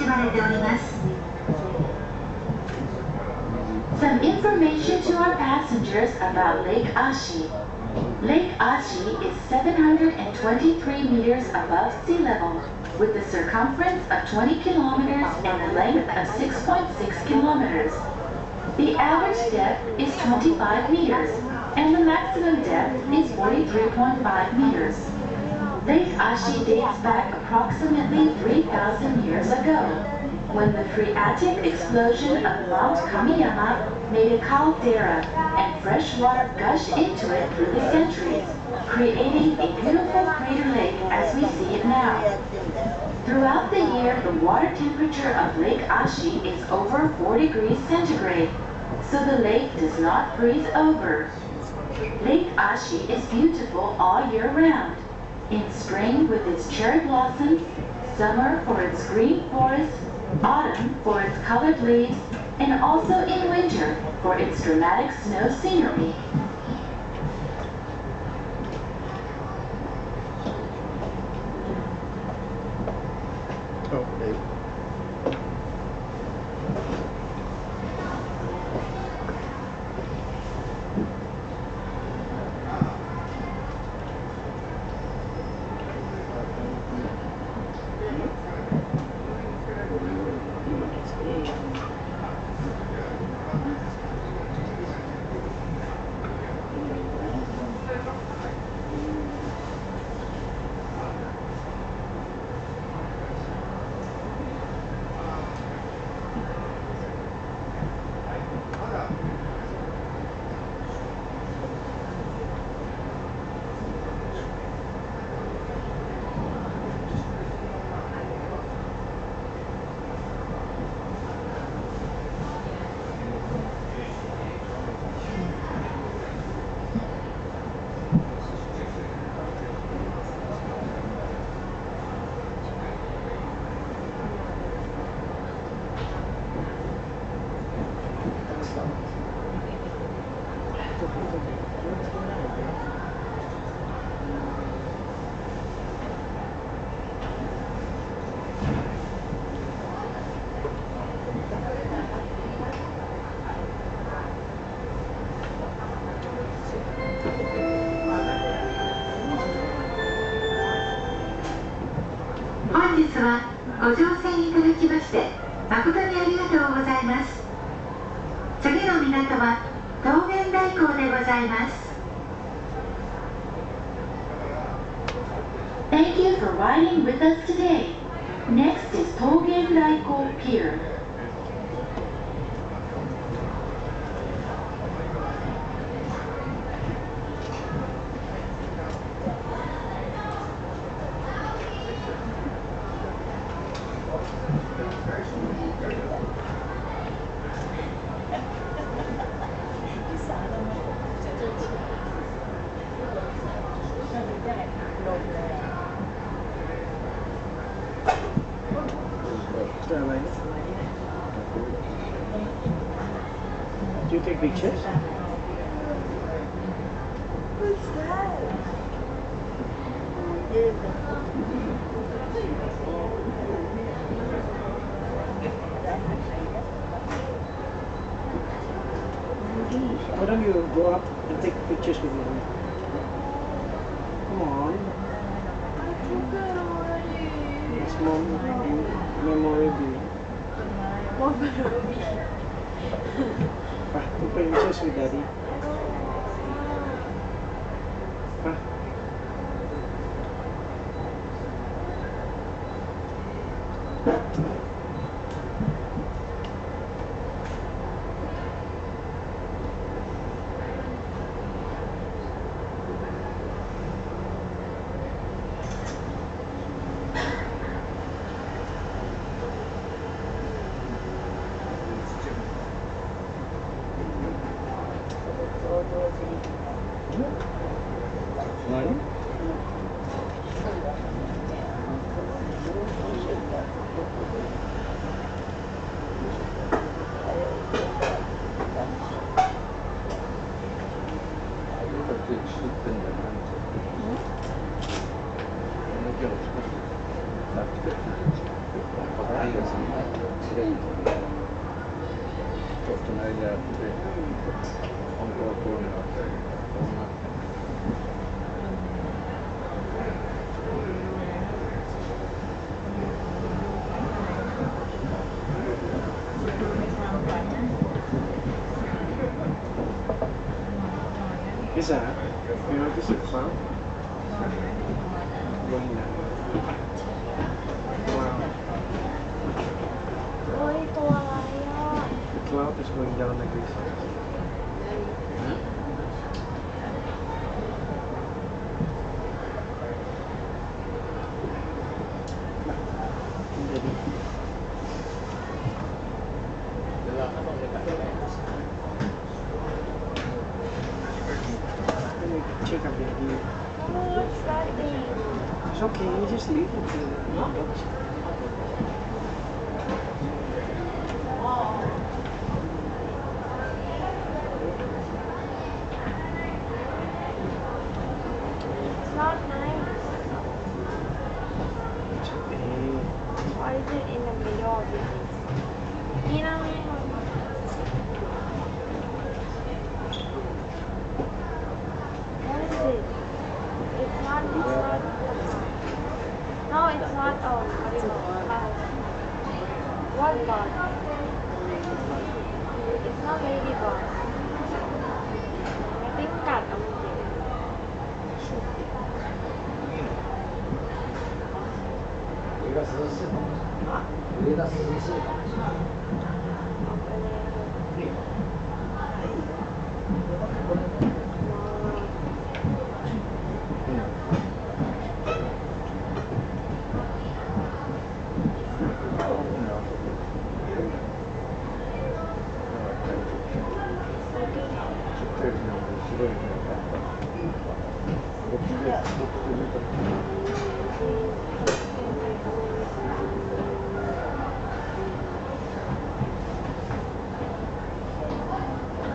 まれております。 Some information to our passengers about Lake Ashi. Lake Ashi is 723 meters above sea level, with a circumference of 20 kilometers and a length of 6.6 kilometers. The average depth is 25 meters, and the maximum depth is 43.5 meters. Lake Ashi dates back approximately 3,000 years ago, when the phreatic explosion of Mount Kamiyama made a caldera and fresh water gushed into it through the centuries, creating a beautiful crater lake as we see it now. Throughout the year, the water temperature of Lake Ashi is over 4 degrees centigrade, so the lake does not freeze over. Lake Ashi is beautiful all year round. In spring with its cherry blossoms, summer for its green forest, autumn for its colored leaves, and also in winter for its dramatic snow scenery. Okay.本日はご乗船いただきまして誠にありがとうございます。次の港は桃源台港でございます。 Thank you for riding with us today. Next is Togen Daiko Pier. Do you take pictures? What's that? Why don't you go up and take pictures with me? Come on. I took it already. It's memory view. What better be? Take pictures with daddy. What? Kohta näin jää on tuo tuonne. Is that? You notice a cloud? Going down. Wow. เฮ้ยตัวอะไรอ่ะ The cloud is going down like this. Check up your view. What's that thing? It's okay, you just leave it there. It's not nice. It's okay. Why is it in the middle of the thing? You know, what is it? It's not. No, it's not. Oh, what is it? What bug? It's not ladybug. I think cat. 여기가 스스로. 여기가 스스로.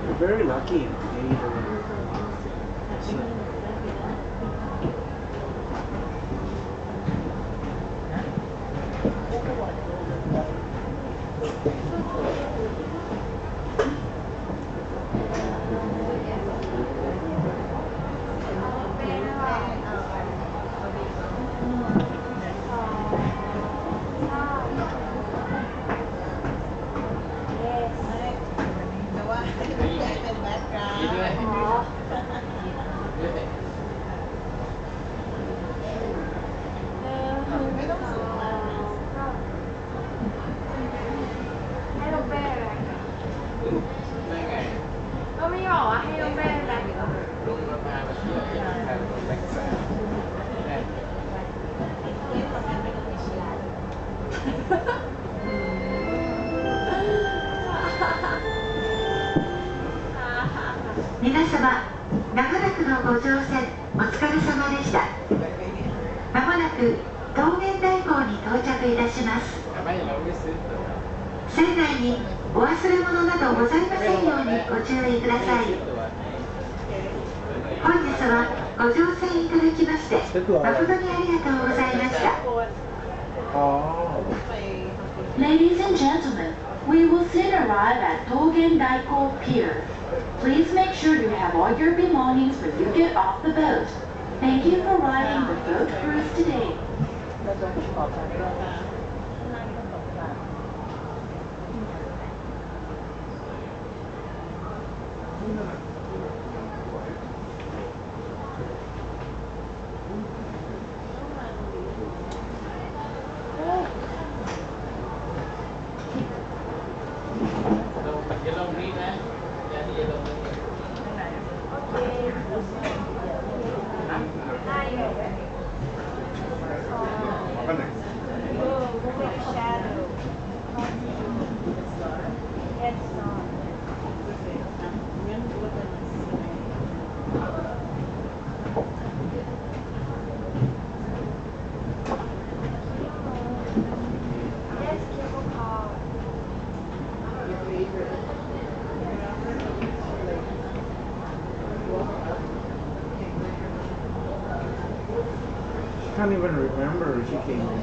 You're very lucky today.皆様、長らくのご乗船お疲れ様でした。まもなく桃源台港に到着いたします。船内にお忘れ物などございませんようにご注意ください。本日はご乗船いただきまして誠にありがとうございました。Ladies and gentlemen, we will soon arrive at Togen Daiko Pier. Please make sure you have all your belongings when you get off the boat. Thank you for riding the boat cruise today. I can't even remember if she came in.